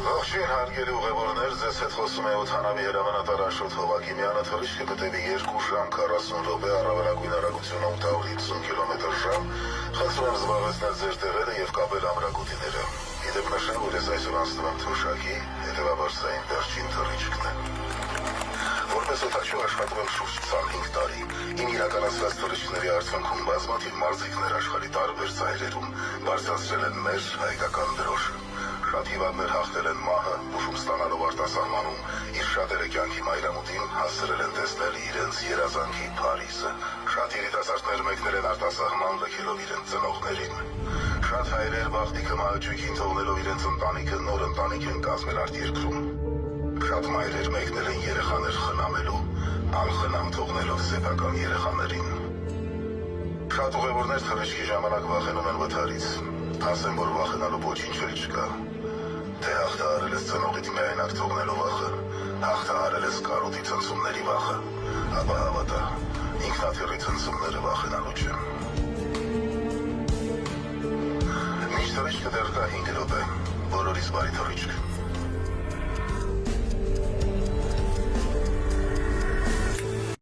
Ողջույն հարգելի ուղևորներ, ձեզ հետ խոսում է օդանավի հրամանատար Աշոտ Հովակիմյանը, թռիչքը կտևի 2 ժամ 40 րոպե, առավելագույն արագությունը 850 կմ/ժ։ Խնդրում եմ զբաղեցնել ձեր տեղերը եւ կապել ամրագուտիները։ Իդեպ նշեմ, որ ես այսօր անցնում եմ թոշակի, հետեւաբար սա իմ վերջին թռիչքն է։ Որպես օդաչու աշխատում եմ շուրջ 25 տարի։ Իմ իրականացված թռիչքների արդյունքում բազմաթիվ մարզիկներ աշխարհի տարբեր ծայրերում բարձրացրել են մեր հայկական դրոշը։ Շատ հիվանդներ հաղթել են մահը, ուժում ստանալով արտասահմանում, իր շատերը կյանքի մայրամուտին հասցրել են տեսնել իրենց երազանքի Փարիզը։ Շատ երիտասարդներ մեկնել են արտասահման լքելով իրենց ծնողներին։ Շատ հայրեր բախտիկը մահաճույքին թողնելով իրենց ընտանիքը նոր ընտանիք են կազմել արտերկրում։ Շատ մայրեր մեկնել են երեխաներ խնամելու, անխնամ թողնելով սեփական երեխաներին։ Շատ ուղևորներ թռիչքի ժամանակ վախենում են վթարից։ Ասեմ, որ վախենալու ոչինչ էլ չկա։ Թե հաղթահարել ես ծնողիդ միայնակ թողնելու վախը, հաղթահարել ես կարոտի ցնցումների վախը, ապա հավատա, ինքնաթիռի ցնցումները վախենալու չեն։ Միշտ թռիչքը դեռ կա 5 րոպե, բոլորիս բարի թռիչք։